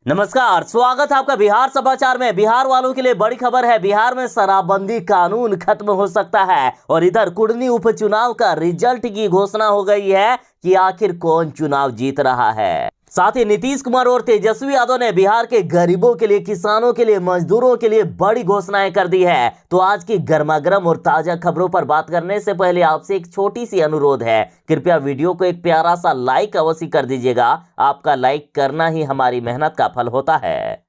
नमस्कार, स्वागत है आपका बिहार समाचार में। बिहार वालों के लिए बड़ी खबर है। बिहार में शराबबंदी कानून खत्म हो सकता है और इधर कुढ़नी उपचुनाव का रिजल्ट की घोषणा हो गई है कि आखिर कौन चुनाव जीत रहा है। साथ ही नीतीश कुमार और तेजस्वी यादव ने बिहार के गरीबों के लिए, किसानों के लिए, मजदूरों के लिए बड़ी घोषणाएं कर दी है। तो आज की गर्मागर्म और ताजा खबरों पर बात करने से पहले आपसे एक छोटी सी अनुरोध है, कृपया वीडियो को एक प्यारा सा लाइक अवश्य कर दीजिएगा। आपका लाइक करना ही हमारी मेहनत का फल होता है।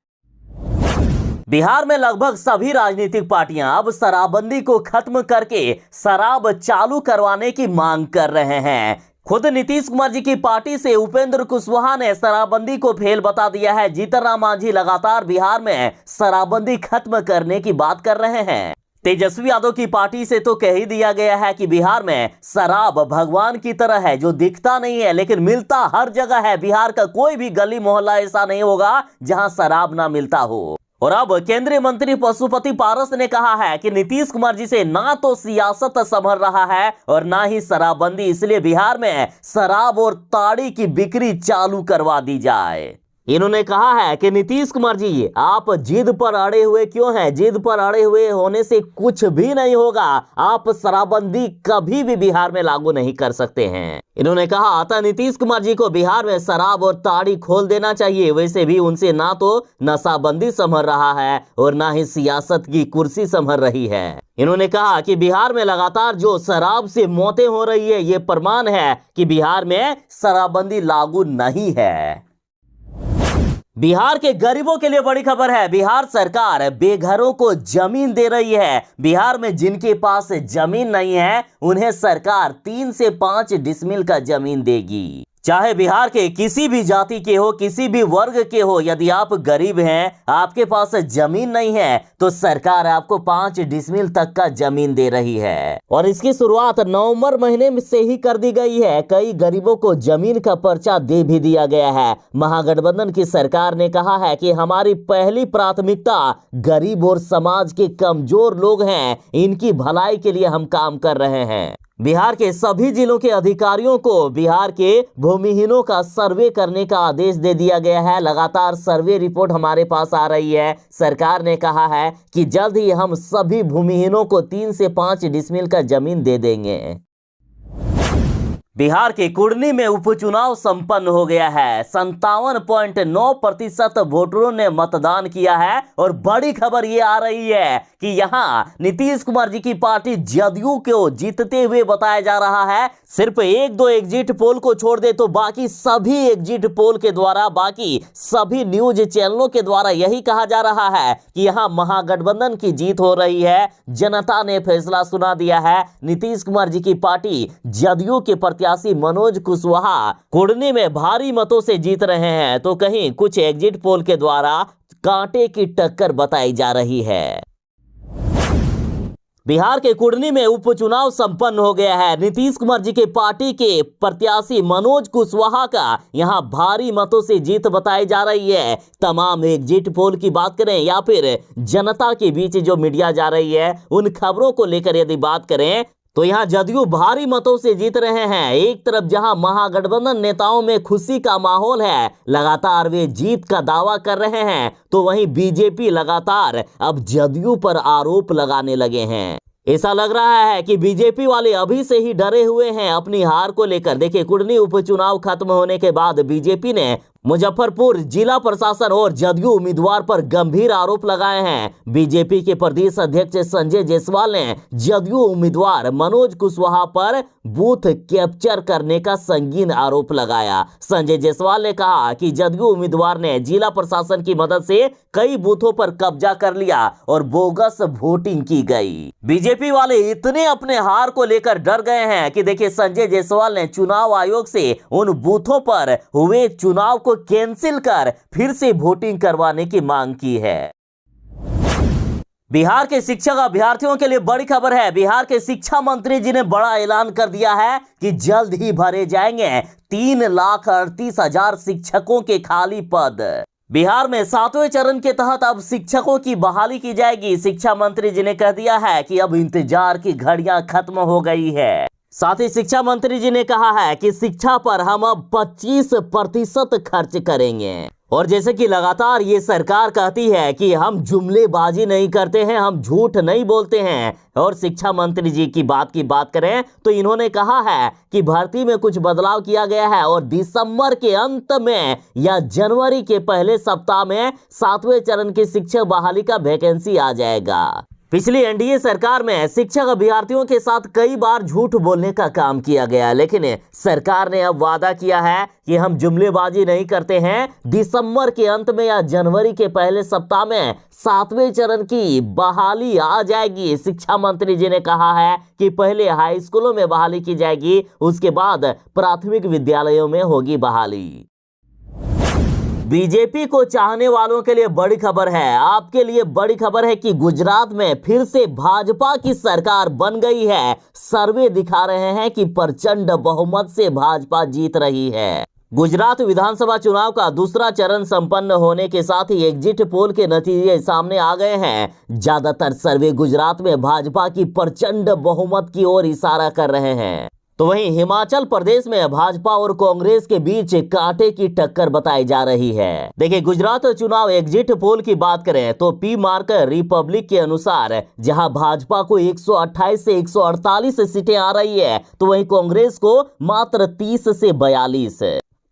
बिहार में लगभग सभी राजनीतिक पार्टियां अब शराबबंदी को खत्म करके शराब चालू करवाने की मांग कर रहे हैं। खुद नीतीश कुमार जी की पार्टी से उपेंद्र कुशवाहा ने शराबबंदी को फेल बता दिया है। जीतन राम मांझी लगातार बिहार में शराबबंदी खत्म करने की बात कर रहे हैं। तेजस्वी यादव की पार्टी से तो कह ही दिया गया है कि बिहार में शराब भगवान की तरह है, जो दिखता नहीं है लेकिन मिलता हर जगह है। बिहार का कोई भी गली मोहल्ला ऐसा नहीं होगा जहां शराब ना मिलता हो। और अब केंद्रीय मंत्री पशुपति पारस ने कहा है कि नीतीश कुमार जी से ना तो सियासत संभल रहा है और ना ही शराबबंदी, इसलिए बिहार में शराब और ताड़ी की बिक्री चालू करवा दी जाए। इन्होंने कहा है कि नीतीश कुमार जी, आप जिद पर अड़े हुए क्यों हैं? जिद पर अड़े हुए होने से कुछ भी नहीं होगा। आप शराबबंदी कभी भी बिहार में लागू नहीं कर सकते हैं। इन्होंने कहा अतः नीतीश कुमार जी को बिहार में शराब और ताड़ी खोल देना चाहिए। वैसे भी उनसे ना तो नशाबंदी संभल रहा है और ना ही सियासत की कुर्सी संभल रही है। इन्होंने कहा कि बिहार में लगातार जो शराब से मौतें हो रही है, ये प्रमाण है कि बिहार में शराबबंदी लागू नहीं है। बिहार के गरीबों के लिए बड़ी खबर है। बिहार सरकार बेघरों को जमीन दे रही है। बिहार में जिनके पास जमीन नहीं है उन्हें सरकार 3 से 5 डिसमिल का जमीन देगी। चाहे बिहार के किसी भी जाति के हो, किसी भी वर्ग के हो, यदि आप गरीब हैं, आपके पास जमीन नहीं है, तो सरकार आपको 5 डिसमिल तक का जमीन दे रही है। और इसकी शुरुआत नवंबर महीने में से ही कर दी गई है। कई गरीबों को जमीन का पर्चा दे भी दिया गया है। महागठबंधन की सरकार ने कहा है कि हमारी पहली प्राथमिकता गरीब और समाज के कमजोर लोग हैं, इनकी भलाई के लिए हम काम कर रहे हैं। बिहार के सभी जिलों के अधिकारियों को बिहार के भूमिहीनों का सर्वे करने का आदेश दे दिया गया है। लगातार सर्वे रिपोर्ट हमारे पास आ रही है। सरकार ने कहा है कि जल्द ही हम सभी भूमिहीनों को 3 से 5 डिसमिल का जमीन दे देंगे। बिहार के कुढ़नी में उपचुनाव संपन्न हो गया है। 57.9% वोटरों ने मतदान किया है और बड़ी खबर ये आ रही है कि यहां नीतीश कुमार जी की पार्टी जदयू को जीतते हुए बताया जा रहा है। सिर्फ 1-2 एग्जिट पोल को छोड़ दे तो बाकी सभी एग्जिट पोल के द्वारा, बाकी सभी न्यूज चैनलों के द्वारा यही कहा जा रहा है कि यहां महागठबंधन की जीत हो रही है। जनता ने फैसला सुना दिया है। नीतीश कुमार जी की पार्टी जदयू के प्रत्याशी मनोज कुशवाहा कुढ़नी में भारी मतों से जीत रहे हैं, तो कहीं कुछ एग्जिट पोल के द्वारा कांटे की टक्कर बताई जा रही है। बिहार के कुढ़नी में उपचुनाव संपन्न हो गया है। नीतीश कुमार जी के पार्टी के प्रत्याशी मनोज कुशवाहा का यहां भारी मतों से जीत बताई जा रही है। तमाम एग्जिट पोल की बात करें या फिर जनता के बीच जो मीडिया जा रही है, उन खबरों को लेकर यदि बात करें तो यहां जदयू भारी मतों से जीत रहे हैं। एक तरफ जहां महागठबंधन नेताओं में खुशी का माहौल है, लगातार वे जीत का दावा कर रहे हैं, तो वहीं बीजेपी लगातार अब जदयू पर आरोप लगाने लगे हैं। ऐसा लग रहा है कि बीजेपी वाले अभी से ही डरे हुए हैं अपनी हार को लेकर। देखिए, कुढ़नी उपचुनाव खत्म होने के बाद बीजेपी ने मुजफ्फरपुर जिला प्रशासन और जदयू उम्मीदवार पर गंभीर आरोप लगाए हैं। बीजेपी के प्रदेश अध्यक्ष संजय जायसवाल ने जदयू उम्मीदवार मनोज कुशवाहा पर बूथ कैप्चर करने का संगीन आरोप लगाया। संजय जायसवाल ने कहा कि जदयू उम्मीदवार ने जिला प्रशासन की मदद से कई बूथों पर कब्जा कर लिया और बोगस वोटिंग की गई। बीजेपी वाले इतने अपने हार को लेकर डर गए हैं कि देखिए, संजय जायसवाल ने चुनाव आयोग से उन बूथों पर हुए चुनाव को कैंसिल कर फिर से वोटिंग करवाने की मांग की है। बिहार के शिक्षक अभ्यर्थियों के लिए बड़ी खबर है। बिहार के शिक्षा मंत्री जी ने बड़ा ऐलान कर दिया है कि जल्द ही भरे जाएंगे 3,38,000 शिक्षकों के खाली पद। बिहार में 7वें चरण के तहत अब शिक्षकों की बहाली की जाएगी। शिक्षा मंत्री जी ने कह दिया है कि अब इंतजार की घड़ियां खत्म हो गई है। साथ ही शिक्षा मंत्री जी ने कहा है कि शिक्षा पर हम अब 25% खर्च करेंगे। और जैसे कि लगातार ये सरकार कहती है कि हम जुमलेबाजी नहीं करते हैं, हम झूठ नहीं बोलते हैं, और शिक्षा मंत्री जी की बात करें तो इन्होंने कहा है कि भर्ती में कुछ बदलाव किया गया है और दिसंबर के अंत में या जनवरी के पहले सप्ताह में 7वें चरण की शिक्षक बहाली का वैकेंसी आ जाएगा। पिछली एनडीए सरकार में शिक्षक अभ्यर्थियों के साथ कई बार झूठ बोलने का काम किया गया, लेकिन सरकार ने अब वादा किया है कि हम जुमलेबाजी नहीं करते हैं। दिसंबर के अंत में या जनवरी के पहले सप्ताह में 7वें चरण की बहाली आ जाएगी। शिक्षा मंत्री जी ने कहा है कि पहले हाई स्कूलों में बहाली की जाएगी, उसके बाद प्राथमिक विद्यालयों में होगी बहाली। बीजेपी को चाहने वालों के लिए बड़ी खबर है। आपके लिए बड़ी खबर है कि गुजरात में फिर से भाजपा की सरकार बन गई है। सर्वे दिखा रहे हैं कि प्रचंड बहुमत से भाजपा जीत रही है। गुजरात विधानसभा चुनाव का दूसरा चरण संपन्न होने के साथ ही एग्जिट पोल के नतीजे सामने आ गए हैं। ज्यादातर सर्वे गुजरात में भाजपा की प्रचंड बहुमत की ओर इशारा कर रहे हैं। तो वहीं हिमाचल प्रदेश में भाजपा और कांग्रेस के बीच कांटे की टक्कर बताई जा रही है। देखिए, गुजरात चुनाव एग्जिट पोल की बात करें तो पी मार्क रिपब्लिक के अनुसार जहां भाजपा को 128 से 148 सीटें आ रही है, तो वहीं कांग्रेस को मात्र 30 से 42।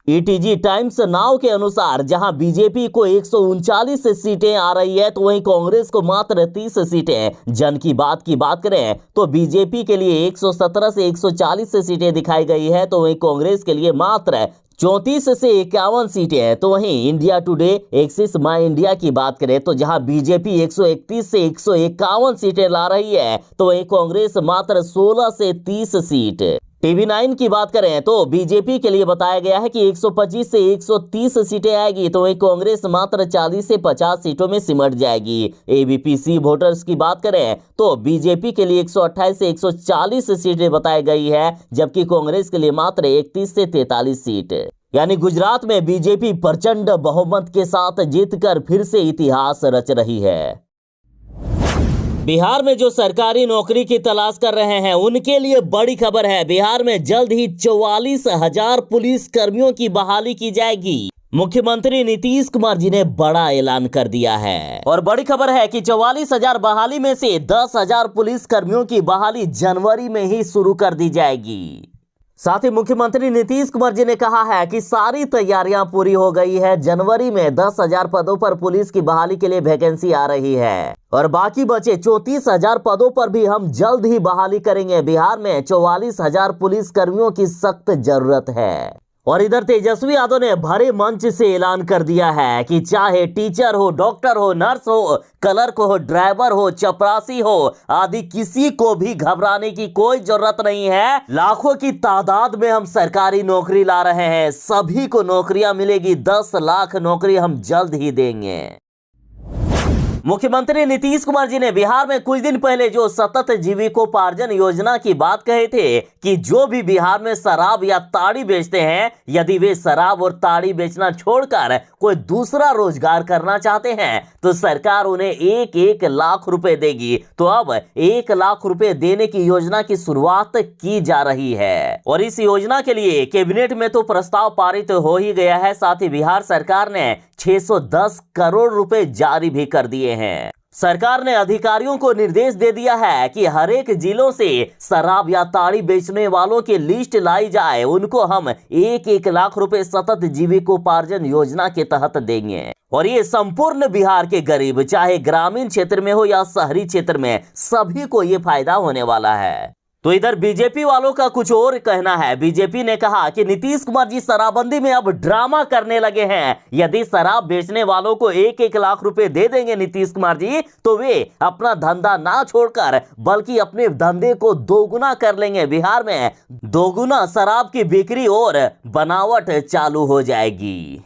ईटीजी टाइम्स नाउ के अनुसार जहां बीजेपी को 139 सीटें आ रही है, तो वहीं कांग्रेस को मात्र 30 सीटें। जन की बात करें तो बीजेपी के लिए 117 से 140 सीटें दिखाई गई है, तो वहीं कांग्रेस के लिए मात्र 34 से 51 सीटें हैं। तो वहीं इंडिया टुडे एक्सिस माई इंडिया की बात करें तो जहां बीजेपी 131 से 151 सीटें ला रही है, तो वहीं कांग्रेस मात्र 16 से 30 सीट। टीवी 9 की बात करें तो बीजेपी के लिए बताया गया है कि 125 से 130 सीटें आएगी, तो वहीं कांग्रेस मात्र 40 से 50 सीटों में सिमट जाएगी। एबीपी वोटर्स की बात करें तो बीजेपी के लिए 128 से 140 सीटें बताई गई है, जबकि कांग्रेस के लिए मात्र 31 से 43 सीट। यानी गुजरात में बीजेपी प्रचंड बहुमत के साथ जीतकर फिर से इतिहास रच रही है। बिहार में जो सरकारी नौकरी की तलाश कर रहे हैं उनके लिए बड़ी खबर है। बिहार में जल्द ही 44,000 पुलिस कर्मियों की बहाली की जाएगी। मुख्यमंत्री नीतीश कुमार जी ने बड़ा ऐलान कर दिया है और बड़ी खबर है कि 44,000 बहाली में से 10,000 पुलिस कर्मियों की बहाली जनवरी में ही शुरू कर दी जाएगी। साथ ही मुख्यमंत्री नीतीश कुमार जी ने कहा है कि सारी तैयारियां पूरी हो गई है। जनवरी में 10,000 पदों पर पुलिस की बहाली के लिए वैकेंसी आ रही है और बाकी बचे 34,000 पदों पर भी हम जल्द ही बहाली करेंगे। बिहार में 44,000 पुलिस कर्मियों की सख्त जरूरत है। और इधर तेजस्वी यादव ने भरे मंच से ऐलान कर दिया है कि चाहे टीचर हो, डॉक्टर हो, नर्स हो, क्लर्क हो, ड्राइवर हो, चपरासी हो आदि, किसी को भी घबराने की कोई जरूरत नहीं है। लाखों की तादाद में हम सरकारी नौकरी ला रहे हैं, सभी को नौकरियां मिलेगी। 10 लाख नौकरी हम जल्द ही देंगे। मुख्यमंत्री नीतीश कुमार जी ने बिहार में कुछ दिन पहले जो सतत जीविकोपार्जन योजना की बात कहे थे कि जो भी बिहार में शराब या ताड़ी बेचते हैं, यदि वे शराब और ताड़ी बेचना छोड़कर कोई दूसरा रोजगार करना चाहते हैं तो सरकार उन्हें 1-1 लाख रुपए देगी। तो अब 1 लाख रुपए देने की योजना की शुरुआत की जा रही है और इस योजना के लिए कैबिनेट में तो प्रस्ताव पारित हो ही गया है। साथ ही बिहार सरकार ने 610 करोड़ रुपए जारी भी कर दिए हैं। सरकार ने अधिकारियों को निर्देश दे दिया है कि हर एक जिलों से शराब या ताड़ी बेचने वालों की लिस्ट लाई जाए, उनको हम 1-1 लाख रुपए सतत जीविकोपार्जन योजना के तहत देंगे। और ये संपूर्ण बिहार के गरीब, चाहे ग्रामीण क्षेत्र में हो या शहरी क्षेत्र में, सभी को ये फायदा होने वाला है। तो इधर बीजेपी वालों का कुछ और कहना है। बीजेपी ने कहा कि नीतीश कुमार जी शराबबंदी में अब ड्रामा करने लगे हैं। यदि शराब बेचने वालों को 1-1 लाख रुपए दे देंगे नीतीश कुमार जी, तो वे अपना धंधा ना छोड़कर बल्कि अपने धंधे को दोगुना कर लेंगे। बिहार में दोगुना शराब की बिक्री और बनावट चालू हो जाएगी।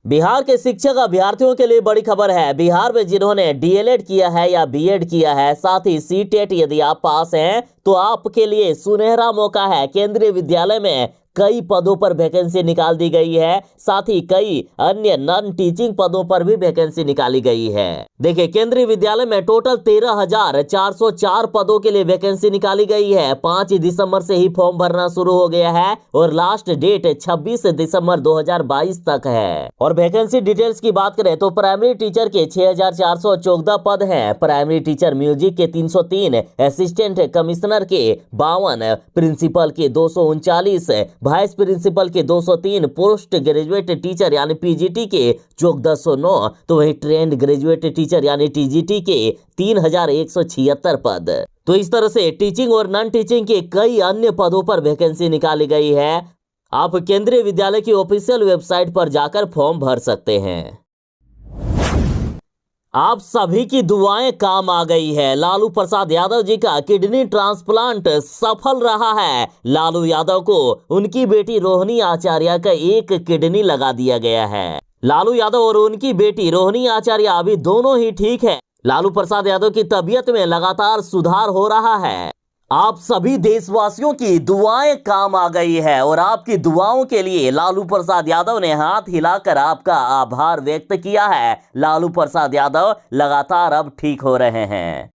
बिहार के शिक्षक अभ्यर्थियों के लिए बड़ी खबर है। बिहार में जिन्होंने डीएलएड किया है या बीएड किया है, साथ ही सीटेट यदि आप पास हैं, तो आपके लिए सुनहरा मौका है। केंद्रीय विद्यालय में कई पदों पर वैकेंसी निकाल दी गई है। साथ ही कई अन्य नॉन टीचिंग पदों पर भी वैकेंसी निकाली गई है। देखिए, केंद्रीय विद्यालय में टोटल 13,404 पदों के लिए वैकेंसी निकाली गई है। 5 दिसंबर से ही फॉर्म भरना शुरू हो गया है और लास्ट डेट 26 दिसंबर 2022 तक है। और वैकेंसी डिटेल्स की बात करें तो प्राइमरी टीचर के 6,414 पद हैं, प्राइमरी टीचर म्यूजिक के 303, असिस्टेंट कमिश्नर के 52, प्रिंसिपल के 239, वाइस प्रिंसिपल के 203, पोस्ट ग्रेजुएट टीचर यानी पीजीटी के 1409, तो वही ट्रेंड ग्रेजुएट टीचर यानी टीजीटी के 3,176 पद। तो इस तरह से टीचिंग और नॉन टीचिंग के कई अन्य पदों पर वैकेंसी निकाली गई है। आप केंद्रीय विद्यालय की ऑफिशियल वेबसाइट पर जाकर फॉर्म भर सकते हैं। आप सभी की दुआएं काम आ गई है। लालू प्रसाद यादव जी का किडनी ट्रांसप्लांट सफल रहा है। लालू यादव को उनकी बेटी रोहिणी आचार्य का एक किडनी लगा दिया गया है। लालू यादव और उनकी बेटी रोहिणी आचार्य अभी दोनों ही ठीक है। लालू प्रसाद यादव की तबीयत में लगातार सुधार हो रहा है। आप सभी देशवासियों की दुआएं काम आ गई है और आपकी दुआओं के लिए लालू प्रसाद यादव ने हाथ हिलाकर आपका आभार व्यक्त किया है। लालू प्रसाद यादव लगातार अब ठीक हो रहे हैं।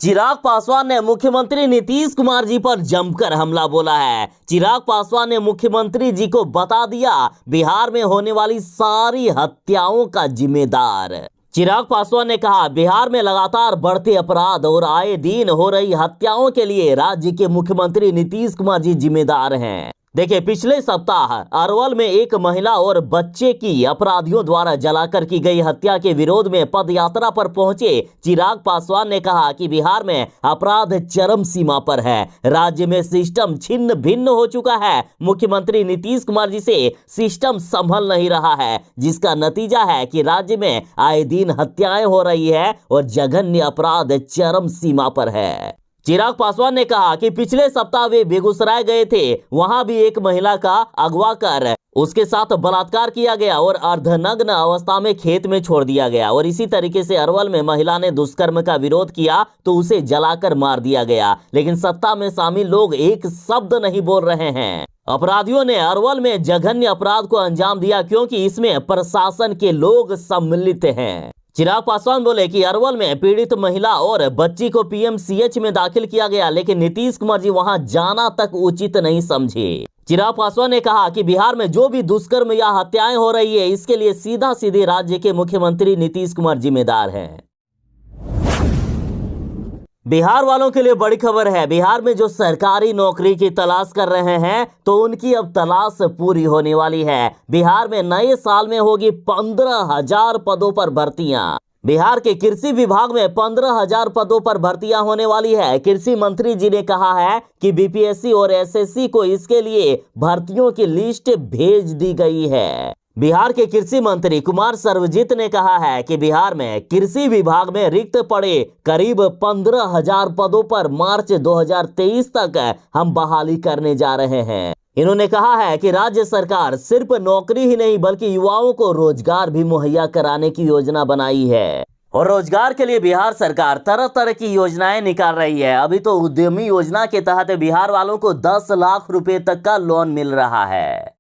चिराग पासवान ने मुख्यमंत्री नीतीश कुमार जी पर जमकर हमला बोला है। चिराग पासवान ने मुख्यमंत्री जी को बता दिया बिहार में होने वाली सारी हत्याओं का जिम्मेदार। चिराग पासवान ने कहा, बिहार में लगातार बढ़ते अपराध और आए दिन हो रही हत्याओं के लिए राज्य के मुख्यमंत्री नीतीश कुमार जी जिम्मेदार हैं। देखिए, पिछले सप्ताह अरवल में एक महिला और बच्चे की अपराधियों द्वारा जलाकर की गई हत्या के विरोध में पदयात्रा पर पहुंचे चिराग पासवान ने कहा कि बिहार में अपराध चरम सीमा पर है। राज्य में सिस्टम छिन्न भिन्न हो चुका है। मुख्यमंत्री नीतीश कुमार जी से सिस्टम संभल नहीं रहा है, जिसका नतीजा है कि राज्य में आए दिन हत्याएं हो रही है और जघन्य अपराध चरम सीमा पर है। चिराग पासवान ने कहा कि पिछले सप्ताह वे बेगूसराय गए थे। वहां भी एक महिला का अगवा कर उसके साथ बलात्कार किया गया और अर्धनग्न अवस्था में खेत में छोड़ दिया गया। और इसी तरीके से अरवल में महिला ने दुष्कर्म का विरोध किया तो उसे जलाकर मार दिया गया। लेकिन सत्ता में शामिल लोग एक शब्द नहीं बोल रहे हैं। अपराधियों ने अरवल में जघन्य अपराध को अंजाम दिया क्योंकि इसमें प्रशासन के लोग सम्मिलित हैं। चिराग पासवान बोले कि अरवल में पीड़ित महिला और बच्ची को पीएमसीएच में दाखिल किया गया, लेकिन नीतीश कुमार जी वहां जाना तक उचित नहीं समझे। चिराग पासवान ने कहा कि बिहार में जो भी दुष्कर्म या हत्याएं हो रही है, इसके लिए सीधा सीधे राज्य के मुख्यमंत्री नीतीश कुमार जिम्मेदार हैं। बिहार वालों के लिए बड़ी खबर है। बिहार में जो सरकारी नौकरी की तलाश कर रहे हैं तो उनकी अब तलाश पूरी होने वाली है। बिहार में नए साल में होगी 15,000 पदों पर भर्तियां। बिहार के कृषि विभाग में 15,000 पदों पर भर्तियां होने वाली है। कृषि मंत्री जी ने कहा है कि बीपीएससी और एसएससी को इसके लिए भर्तियों की लिस्ट भेज दी गई है। बिहार के कृषि मंत्री कुमार सर्वजित ने कहा है कि बिहार में कृषि विभाग में रिक्त पड़े करीब 15,000 पदों पर मार्च 2023 तक हम बहाली करने जा रहे हैं। इन्होंने कहा है कि राज्य सरकार सिर्फ नौकरी ही नहीं बल्कि युवाओं को रोजगार भी मुहैया कराने की योजना बनाई है। और रोजगार के लिए बिहार सरकार तरह तरह की योजनाएं निकाल रही है। अभी तो उद्यमी योजना के तहत बिहार वालों को 10 लाख रुपए तक का लोन मिल रहा है।